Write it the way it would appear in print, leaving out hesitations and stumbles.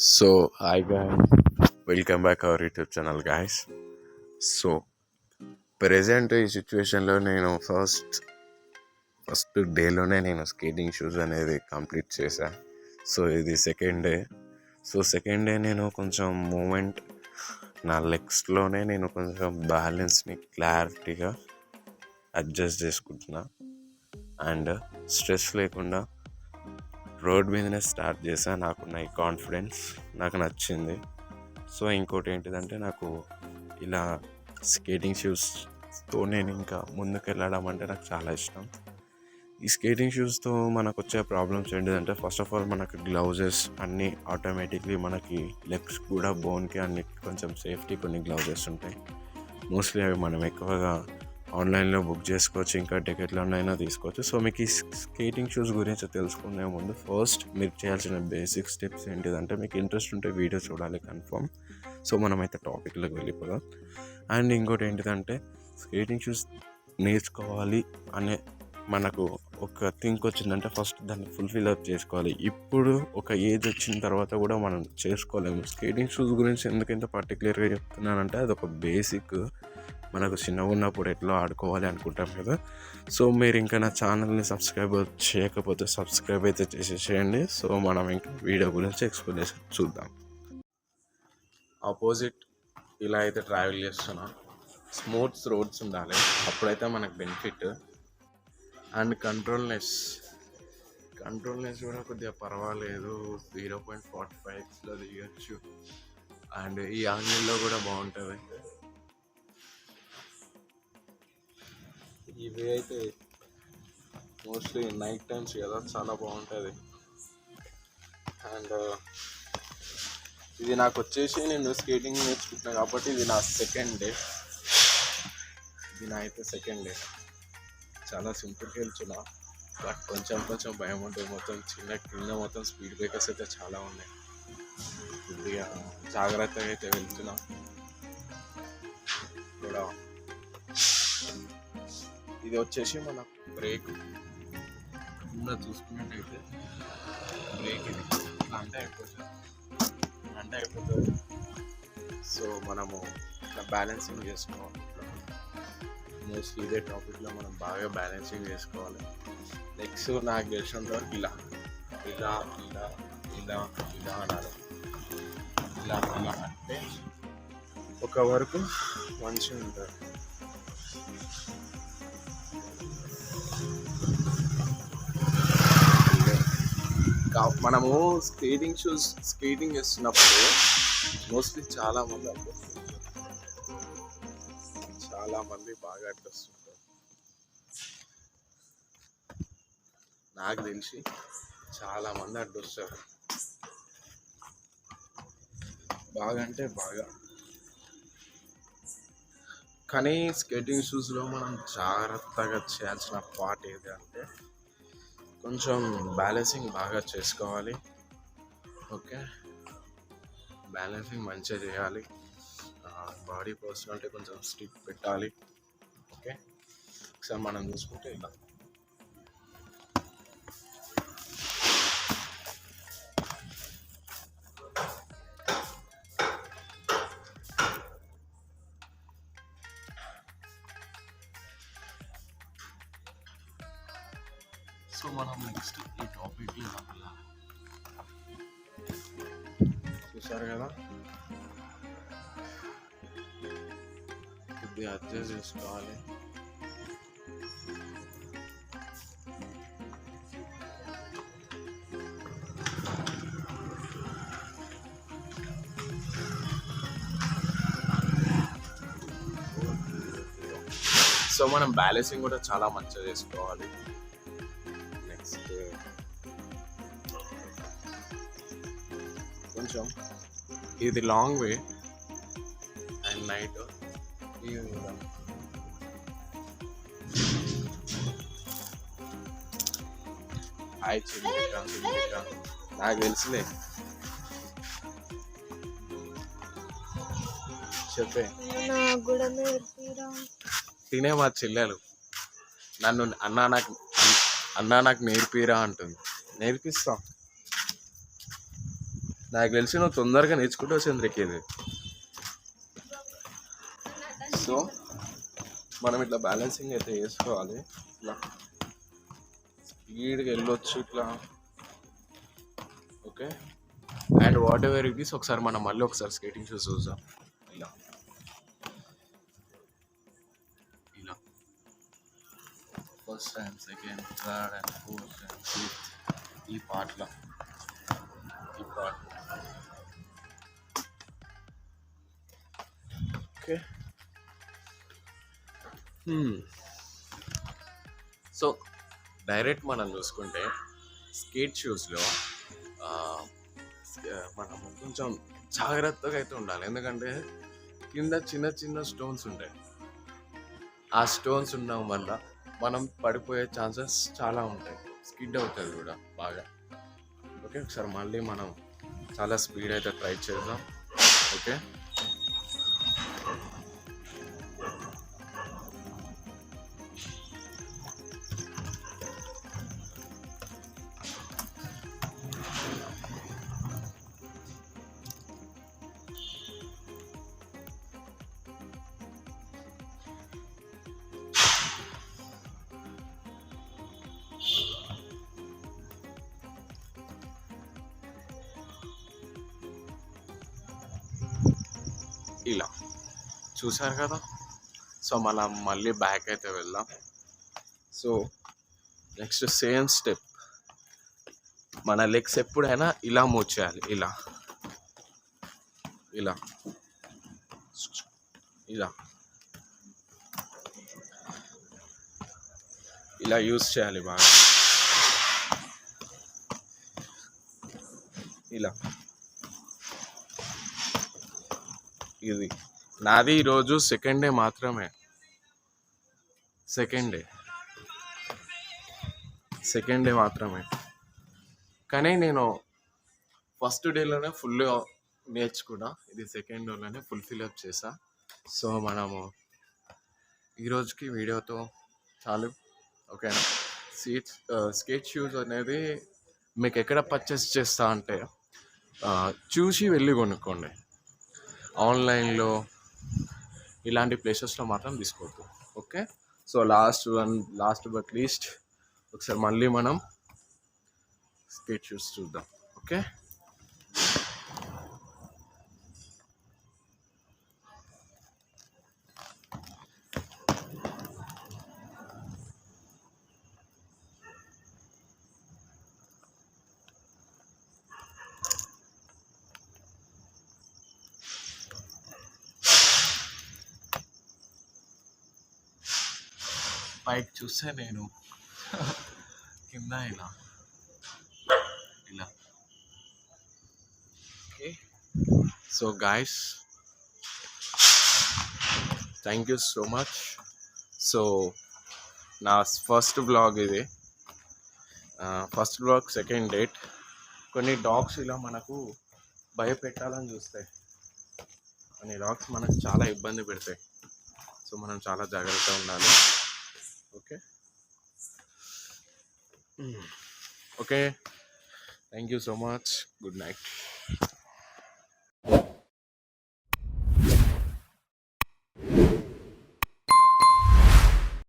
Hi guys, welcome back our YouTube channel guys. So present ఈ సిచ్యువేషన్లో నేను first డేలోనే నేను స్కేటింగ్ షూస్ అనేది కంప్లీట్ చేశా. సో ఇది సెకండ్ డే. సెకండ్ డే నేను కొంచెం మూమెంట్ నా లెగ్స్లోనే నేను కొంచెం బ్యాలెన్స్ని క్లారిటీగా అడ్జస్ట్ చేసుకుంటున్నా అండ్ స్ట్రెస్ లేకుండా రోడ్ మీదనే స్టార్ట్ చేశా. నాకున్న ఈ కాన్ఫిడెన్స్ నాకు నచ్చింది. ఇంకోటి ఏంటిదంటే నాకు ఇలా స్కేటింగ్ షూస్తో నేను ఇంకా ముందుకు వెళ్ళడం అంటే నాకు చాలా ఇష్టం. ఈ స్కేటింగ్ షూస్తో మనకు వచ్చే ప్రాబ్లమ్స్ ఏంటిదంటే ఫస్ట్ ఆఫ్ ఆల్ మనకు గ్లౌజెస్ అన్నీ ఆటోమేటిక్లీ మనకి లెగ్స్ కూడా బోన్కి అన్ని కొంచెం సేఫ్టీ కొన్ని గ్లౌజెస్ ఉంటాయి. మోస్ట్లీ అవి మనం ఎక్కువగా ఆన్లైన్లో బుక్ చేసుకోవచ్చు, ఇంకా టికెట్లోనైనా తీసుకోవచ్చు. మీకు ఈ స్కేటింగ్ షూస్ గురించి తెలుసుకునే ముందు ఫస్ట్ మీరు చేయాల్సిన బేసిక్ స్టెప్స్ ఏంటిదంటే మీకు ఇంట్రెస్ట్ ఉంటే వీడియో చూడాలి కన్ఫర్మ్. మనమైతే టాపిక్లోకి వెళ్ళిపోదాం. అండ్ ఇంకోటి ఏంటిదంటే స్కేటింగ్ షూస్ నేర్చుకోవాలి అనే మనకు ఒక థింక్ వచ్చిందంటే ఫస్ట్ దాన్ని ఫుల్ఫిల్ అప్ చేసుకోవాలి. ఇప్పుడు ఒక ఏజ్ వచ్చిన తర్వాత కూడా మనం చేసుకోలేము. స్కేటింగ్ షూస్ గురించి ఎందుకు ఇంత పర్టికులర్గా చెప్తున్నానంటే అది ఒక బేసిక్. మనకు చిన్నగా ఉన్నప్పుడు ఎట్లా ఆడుకోవాలి అనుకుంటాం కదా. మీరు ఇంకా నా ఛానల్ని సబ్స్క్రైబ్ చేయకపోతే సబ్స్క్రైబ్ అయితే చేసేసేయండి. మనం ఇంకా వీడియో గురించి ఎక్స్ప్లెనేషన్ చూద్దాం. ఆపోజిట్ ఇలా అయితే ట్రావెల్ చేస్తున్నా. స్మూత్ రోడ్స్ ఉండాలి, అప్పుడైతే మనకు బెనిఫిట్. అండ్ కంట్రోల్నెస్ కూడా కొద్దిగా పర్వాలేదు, 0.45లో దిగచ్చు. అండ్ ఈ యాంగిల్లో కూడా బాగుంటుంది. ఇవి అయితే మోస్ట్లీ నైట్ టైమ్స్ కదా, చాలా బాగుంటుంది. అండ్ ఇది నాకు వచ్చేసి నేను స్కేటింగ్ నేర్చుకుంటున్నా కాబట్టి ఇది నా సెకండ్ డే. చాలా సింపుల్గా వెళ్తున్నా, బట్ కొంచెం భయం ఉంటుంది. కింద మొత్తం స్పీడ్ బ్రేకర్స్ అయితే చాలా ఉన్నాయి. కొద్దిగా జాగ్రత్తగా అయితే వెళ్తున్నా కూడా. ఇది వచ్చేసి మన బ్రేక్ కింద చూసుకున్నట్టయితే బ్రేక్ ఇది అంటే అయిపోతుంది. మనము ఇట్లా బ్యాలెన్సింగ్ చేసుకోవాలి. మోస్ట్లీ ఇదే టాపిక్లో మనం బాగా బ్యాలెన్సింగ్ చేసుకోవాలి. నెక్స్ట్ నాకు తెలిసినంత వరకు ఇలా అనాలి. ఇలా అంటే ఒక వరకు మంచిగా ఉంటుంది. మనము స్కేటింగ్ చేస్తున్నప్పుడు మోస్ట్లీ చాలామంది బాగా అడ్డొస్తుంటారు. నాకు తెలిసి చాలామంది అడ్డొస్తారు, బాగా అంటే బాగా. కానీ స్కేటింగ్ షూస్లో మనం జాగ్రత్తగా చేయాల్సిన పార్ట్ ఏది అంటే కొంచెం బ్యాలెన్సింగ్ బాగా చేసుకోవాలి. ఓకే, బ్యాలెన్సింగ్ మంచిగా చేయాలి. బాడీ పోస్టర్ అంటే కొంచెం స్టిక్ పెట్టాలి. ఓకే, ఒకసారి మనం చూసుకుంటే ఇలా మనం నెక్స్ట్ ఈ టాపిక్లో చూసారు కదా, ఇది అడ్జస్ట్ చేసుకోవాలి. మనం బ్యాలెన్సింగ్ కూడా చాలా మంచిగా చేసుకోవాలి. నెక్స్ట్ కొంచెం ఇది లాంగ్ వే అండ్ నైట్ నాకు తెలుసులే, చెప్పే. తినే మా చెల్లెలు నన్ను అన్నా నాకు నేర్పిరా అంటుంది. నేర్పిస్తా. నాకు తెలిసి నువ్వు తొందరగా నేర్చుకుంటూ చంద్రకి ఇది. సో మనం ఇట్లా బ్యాలెన్సింగ్ అయితే వేసుకోవాలి. ఇట్లా స్పీడ్గా వెళ్ళొచ్చు ఇట్లా. Okay, and what ever it is ఒకసారి మనం మళ్ళీ ఒకసారి స్కేటింగ్ షూస్ చూద్దాం. ఇలా ఇలా first and second third and fourth and fifth ఈ పార్ట్. ఓకే, సో డైరెక్ట్ మనం చూసుకుంటే స్కేట్ షూస్లో మనం కొంచెం జాగ్రత్తగా అయితే ఉండాలి. ఎందుకంటే కింద చిన్న చిన్న స్టోన్స్ ఉంటాయి. ఆ స్టోన్స్ ఉండడం వల్ల మనం పడిపోయే ఛాన్సెస్ చాలా ఉంటాయి. స్కిడ్ అవుతుంది కూడా బాగా. ఓకే, ఒకసారి మళ్ళీ మనం చాలా స్పీడ్ అయితే ట్రై చేద్దాం. ఓకే, ఇలా చూసారు కదా. సో మనం మళ్ళీ బ్యాక్ అయితే వెళ్దాం. So next same step. మన లెగ్స్ ఎప్పుడైనా ఇలా మూవ్ చేయాలి. ఇలా ఇలా ఇలా ఇలా యూస్ చేయాలి బాగా. ఇలా ఇది నాది ఈరోజు సెకండ్ డే మాత్రమే. సెకండ్ డే మాత్రమే, కానీ నేను ఫస్ట్ డేలోనే ఫుల్ నేర్చుకున్నా. ఇది సెకండ్ డేలోనే ఫుల్ ఫిల్అప్ చేసా. సో మనము ఈరోజుకి వీడియోతో చాలు. ఓకేనా. స్కేట్ షూస్ అనేది మీకు ఎక్కడ పర్చేస్ చేస్తా అంటే చూసి వెళ్ళి కొనుక్కోండి. ఆన్లైన్లో ఇలాంటి ప్లేసెస్లో మాత్రం తీసుకోవద్దు. Okay, so last but least ఒకసారి మళ్ళీ మనం స్కేట్ షూస్ చూద్దాం. ఓకే, పైకి చూస్తే నేను కింద ఇలా okay. So guys, thank you so much. So నా ఫస్ట్ బ్లాగ్ ఇది. First blog second date. కొన్ని డాగ్స్ ఇలా మనకు భయపెట్టాలని చూస్తాయి. కొన్ని డాగ్స్ మనకు చాలా ఇబ్బంది పెడతాయి. సో మనం చాలా జాగ్రత్తగా ఉండాలి. Okay okay, thank you so much. Good night.